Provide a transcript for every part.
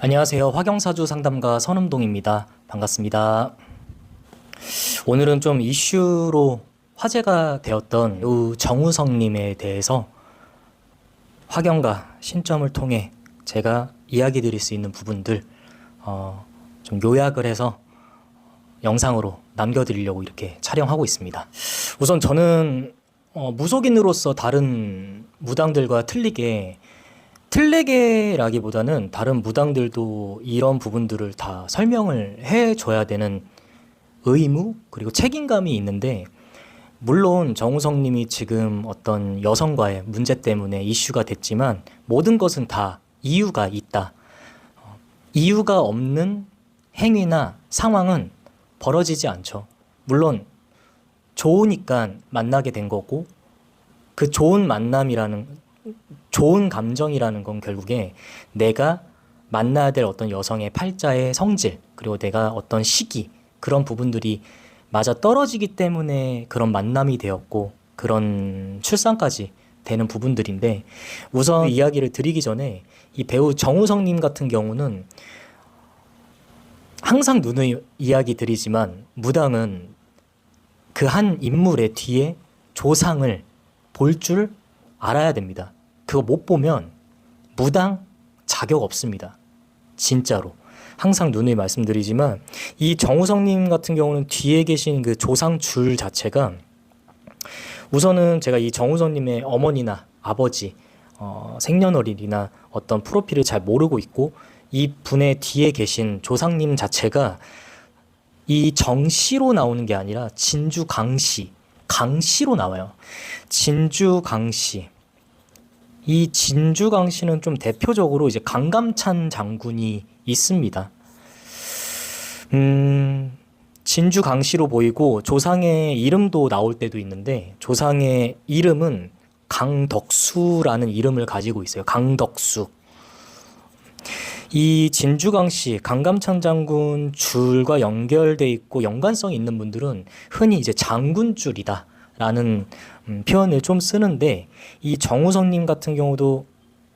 안녕하세요. 화경사주 상담가 선음동입니다. 반갑습니다. 오늘은 좀 이슈로 화제가 되었던 정우성님에 대해서 화경과 신점을 통해 제가 이야기 드릴 수 있는 부분들 좀 요약을 해서 영상으로 남겨드리려고 이렇게 촬영하고 있습니다. 우선 저는 무속인으로서 다른 무당들과 틀리게라기보다는 다른 무당들도 이런 부분들을 다 설명을 해줘야 되는 의무 그리고 책임감이 있는데, 물론 정우성님이 지금 어떤 여성과의 문제 때문에 이슈가 됐지만 모든 것은 다 이유가 있다. 이유가 없는 행위나 상황은 벌어지지 않죠. 물론 좋으니까 만나게 된 거고, 그 좋은 감정이라는 건 결국에 내가 만나야 될 어떤 여성의 팔자의 성질, 그리고 내가 어떤 시기, 그런 부분들이 맞아 떨어지기 때문에 그런 만남이 되었고 그런 출산까지 되는 부분들인데, 우선 이야기를 드리기 전에 이 배우 정우성님 같은 경우는 항상 누누이 이야기 드리지만 무당은 그 한 인물의 뒤에 조상을 볼 줄 알아야 됩니다. 그거 못 보면 무당 자격 없습니다. 진짜로. 항상 누누이 말씀드리지만 이 정우성님 같은 경우는 뒤에 계신 그 조상 줄 자체가, 우선은 제가 이 정우성님의 어머니나 아버지 생년월일이나 어떤 프로필을 잘 모르고 있고, 이 분의 뒤에 계신 조상님 자체가 이 정씨로 나오는 게 아니라 진주 강씨로 나와요. 진주 강씨. 이 진주 강씨는 좀 대표적으로 이제 강감찬 장군이 있습니다. 진주 강씨로 보이고 조상의 이름도 나올 때도 있는데, 조상의 이름은 강덕수라는 이름을 가지고 있어요. 강덕수. 이 진주강씨, 강감찬 장군 줄과 연결돼 있고 연관성이 있는 분들은 흔히 이제 장군줄이다 라는 표현을 좀 쓰는데, 이 정우성님 같은 경우도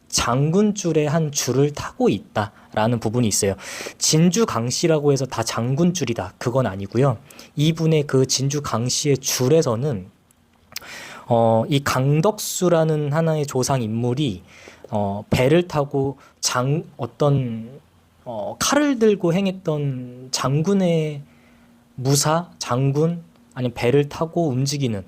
장군줄의 한 줄을 타고 있다라는 부분이 있어요. 진주강씨라고 해서 다 장군줄이다, 그건 아니고요. 이분의 그 진주강씨의 줄에서는 이 강덕수라는 하나의 조상 인물이 배를 타고 칼을 들고 행했던 장군의 장군, 아니면 배를 타고 움직이는,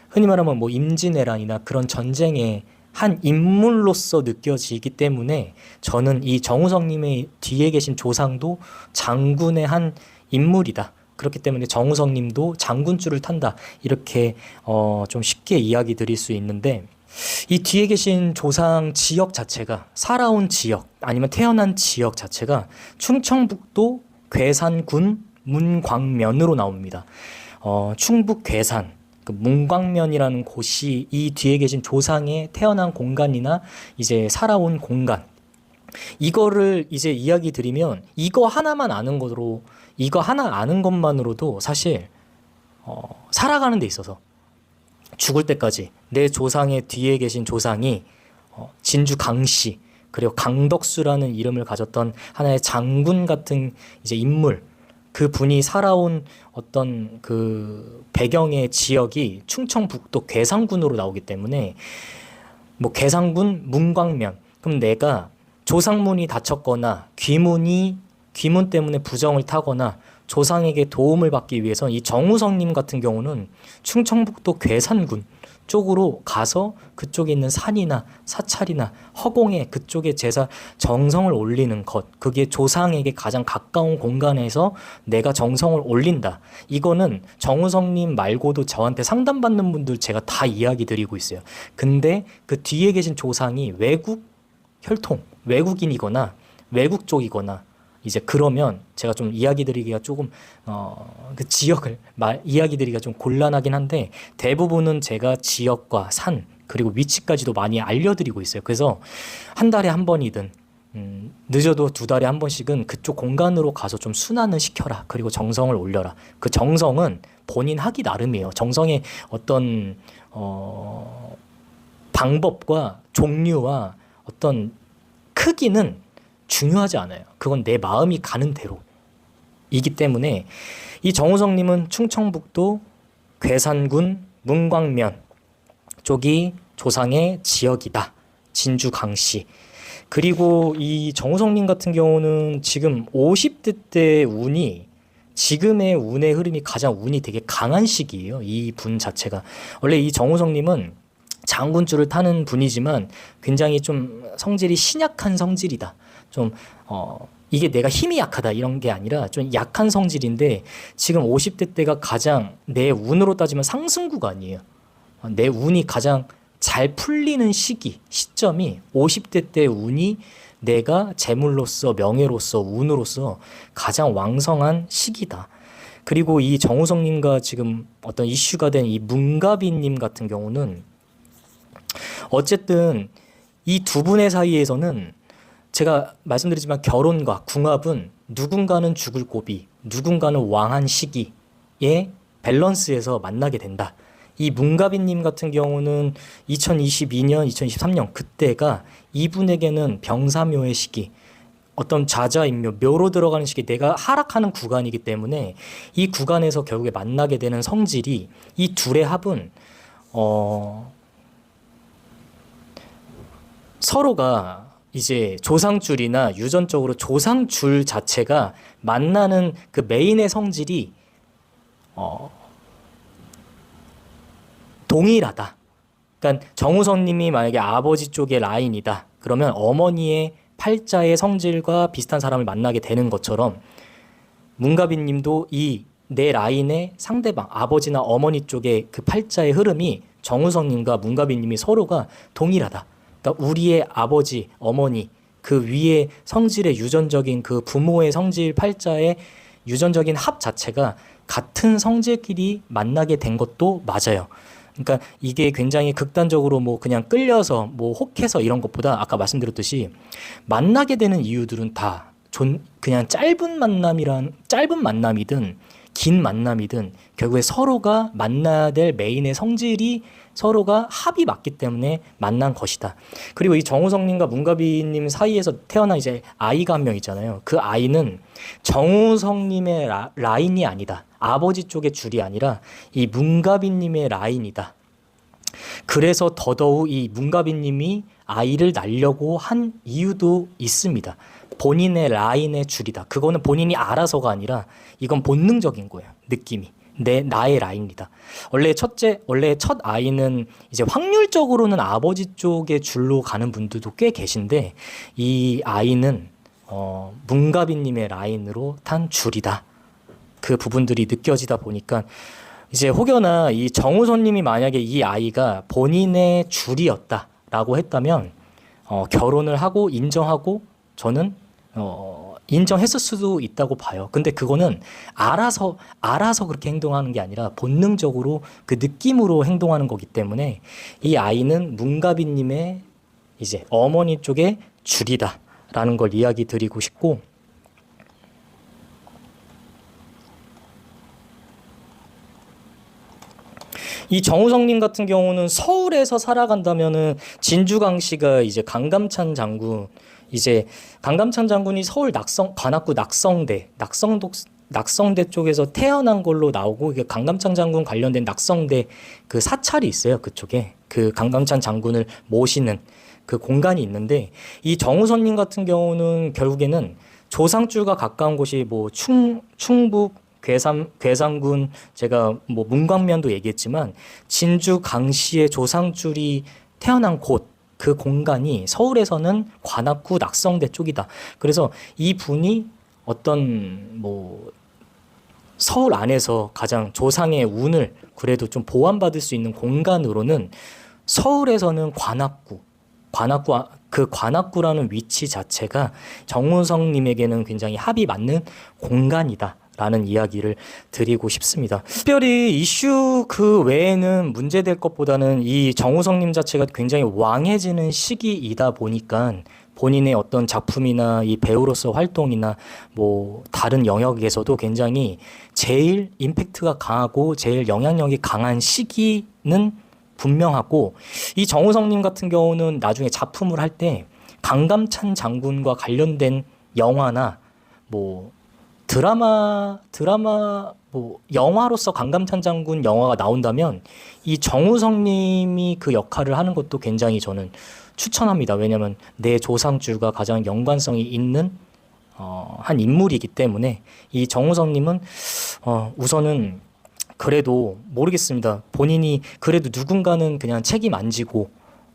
흔히 말하면 뭐 임진왜란이나 그런 전쟁의 한 인물로서 느껴지기 때문에 저는 이 정우성님의 뒤에 계신 조상도 장군의 한 인물이다. 그렇기 때문에 정우성님도 장군줄을 탄다. 이렇게 좀 쉽게 이야기 드릴 수 있는데, 이 뒤에 계신 조상 지역 자체가, 살아온 지역 아니면 태어난 지역 자체가 충청북도 괴산군 문광면으로 나옵니다. 충북 괴산 그 문광면이라는 곳이 이 뒤에 계신 조상의 태어난 공간이나 이제 살아온 공간, 이거를 이제 이야기 드리면 이거 하나 아는 것만으로도 사실 살아가는 데 있어서 죽을 때까지 내 조상의 뒤에 계신 조상이 진주 강씨 그리고 강덕수라는 이름을 가졌던 하나의 장군 같은 이제 인물, 그 분이 살아온 어떤 그 배경의 지역이 충청북도 괴산군으로 나오기 때문에, 뭐 괴산군 문광면, 그럼 내가 조상문이 닫혔거나 귀문 때문에 부정을 타거나 조상에게 도움을 받기 위해서 이 정우성님 같은 경우는 충청북도 괴산군 쪽으로 가서 그쪽에 있는 산이나 사찰이나 허공에 그쪽에 제사 정성을 올리는 것, 그게 조상에게 가장 가까운 공간에서 내가 정성을 올린다. 이거는 정우성님 말고도 저한테 상담받는 분들 제가 다 이야기 드리고 있어요. 근데 그 뒤에 계신 조상이 외국인이거나 외국 쪽이거나, 이제 그러면 제가 좀 이야기 드리기가 조금 그 지역을 이야기 드리기가 좀 곤란하긴 한데, 대부분은 제가 지역과 산 그리고 위치까지도 많이 알려드리고 있어요. 그래서 한 달에 한 번이든 늦어도 두 달에 한 번씩은 그쪽 공간으로 가서 좀 순환을 시켜라. 그리고 정성을 올려라. 그 정성은 본인 하기 나름이에요. 정성의 어떤 방법과 종류와 어떤 크기는 중요하지 않아요. 그건 내 마음이 가는 대로이기 때문에 이 정우성님은 충청북도 괴산군 문광면 쪽이 조상의 지역이다. 진주 강씨. 그리고 이 정우성님 같은 경우는 지금 50대 때 운이 지금의 운의 흐름이 가장 운이 되게 강한 시기예요. 이 분 자체가. 원래 이 정우성님은 장군줄을 타는 분이지만 굉장히 좀 성질이 신약한 성질이다. 좀 이게 내가 힘이 약하다 이런 게 아니라 좀 약한 성질인데 지금 50대 때가 가장 내 운으로 따지면 상승 구간이에요. 내 운이 가장 잘 풀리는 시점이 50대 때 운이 내가 재물로서 명예로서 운으로서 가장 왕성한 시기다. 그리고 이 정우성님과 지금 어떤 이슈가 된 이 문가비님 같은 경우는 어쨌든 이 두 분의 사이에서는 제가 말씀드리지만 결혼과 궁합은 누군가는 죽을 고비, 누군가는 왕한 시기의 밸런스에서 만나게 된다. 이 문가비님 같은 경우는 2022년, 2023년 그때가 이분에게는 병사묘의 시기, 어떤 좌자인묘, 묘로 들어가는 시기, 내가 하락하는 구간이기 때문에 이 구간에서 결국에 만나게 되는 성질이 이 둘의 합은 서로가 이제 조상줄이나 유전적으로 조상줄 자체가 만나는 그 메인의 성질이 동일하다. 그러니까 정우성님이 만약에 아버지 쪽의 라인이다. 그러면 어머니의 팔자의 성질과 비슷한 사람을 만나게 되는 것처럼 문가빈님도 이 내 라인의 상대방 아버지나 어머니 쪽의 그 팔자의 흐름이 정우성님과 문가빈님이 서로가 동일하다. 그러니까 우리의 아버지, 어머니 그 위에 성질의 유전적인 그 부모의 성질 팔자의 유전적인 합 자체가 같은 성질끼리 만나게 된 것도 맞아요. 그러니까 이게 굉장히 극단적으로 뭐 그냥 끌려서 뭐 혹해서 이런 것보다 아까 말씀드렸듯이 만나게 되는 이유들은 다 그냥 짧은 만남이든 긴 만남이든 결국에 서로가 만나야 될 메인의 성질이 서로가 합이 맞기 때문에 만난 것이다. 그리고 이 정우성님과 문가비님 사이에서 태어난 이제 아이가 한 명 있잖아요. 그 아이는 정우성님의 라인이 아니다. 아버지 쪽의 줄이 아니라 이 문가비님의 라인이다. 그래서 더더욱 이 문가비님이 아이를 낳으려고 한 이유도 있습니다. 본인의 라인의 줄이다. 그거는 본인이 알아서가 아니라 이건 본능적인 거예요. 느낌이. 나의 라인이다. 원래 첫 아이는 이제 확률적으로는 아버지 쪽의 줄로 가는 분들도 꽤 계신데 이 아이는 문가비님의 라인으로 탄 줄이다. 그 부분들이 느껴지다 보니까 이제 혹여나 이 정우성님이 만약에 이 아이가 본인의 줄이었다라고 했다면 결혼을 하고 인정하고 저는 인정했을 수도 있다고 봐요. 근데 그거는 알아서 그렇게 행동하는 게 아니라 본능적으로 그 느낌으로 행동하는 거기 때문에 이 아이는 문가비님의 이제 어머니 쪽의 줄이다라는 걸 이야기 드리고 싶고, 이 정우성님 같은 경우는 서울에서 살아간다면은 진주강씨가 이제 강감찬 장군이 서울 관악구 낙성대 쪽에서 태어난 걸로 나오고, 이게 강감찬 장군 관련된 낙성대 그 사찰이 있어요. 그쪽에 그 강감찬 장군을 모시는 그 공간이 있는데, 이 정우성님 같은 경우는 결국에는 조상줄과 가까운 곳이 뭐 충북 괴산군, 제가 뭐 문광면도 얘기했지만 진주 강씨의 조상줄이 태어난 곳, 그 공간이 서울에서는 관악구 낙성대 쪽이다. 그래서 이 분이 어떤 뭐 서울 안에서 가장 조상의 운을 그래도 좀 보완받을 수 있는 공간으로는 서울에서는 관악구라는 위치 자체가 정우성님에게는 굉장히 합이 맞는 공간이다 라는 이야기를 드리고 싶습니다. 특별히 이슈 그 외에는 문제될 것보다는 이 정우성님 자체가 굉장히 왕해지는 시기이다 보니까 본인의 어떤 작품이나 이 배우로서 활동이나 뭐 다른 영역에서도 굉장히 제일 임팩트가 강하고 제일 영향력이 강한 시기는 분명하고, 이 정우성님 같은 경우는 나중에 작품을 할 때 강감찬 장군과 관련된 영화나 뭐 드라마 뭐 영화로서 강감찬 장군 영화가 나온다면 이 정우성님이 그 역할을 하는 것도 굉장히 저는 추천합니다. 왜냐하면 내 조상줄과 가장 연관성이 있는 한 인물이기 때문에 이 정우성님은 우선은 그래도 모르겠습니다. 본인이 그래도 누군가는 그냥 책임 안 지고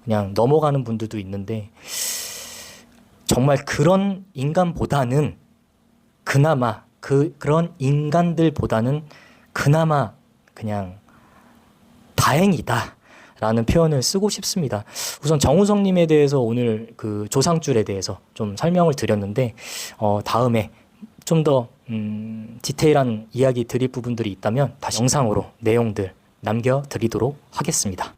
그냥 넘어가는 분들도 있는데 정말 그런 인간보다는 그나마 그런 인간들보다는 그나마 그냥 다행이다 라는 표현을 쓰고 싶습니다. 우선 정우성님에 대해서 오늘 그 조상줄에 대해서 좀 설명을 드렸는데 다음에 좀 더 디테일한 이야기 드릴 부분들이 있다면 다시 영상으로 내용들 남겨드리도록 하겠습니다.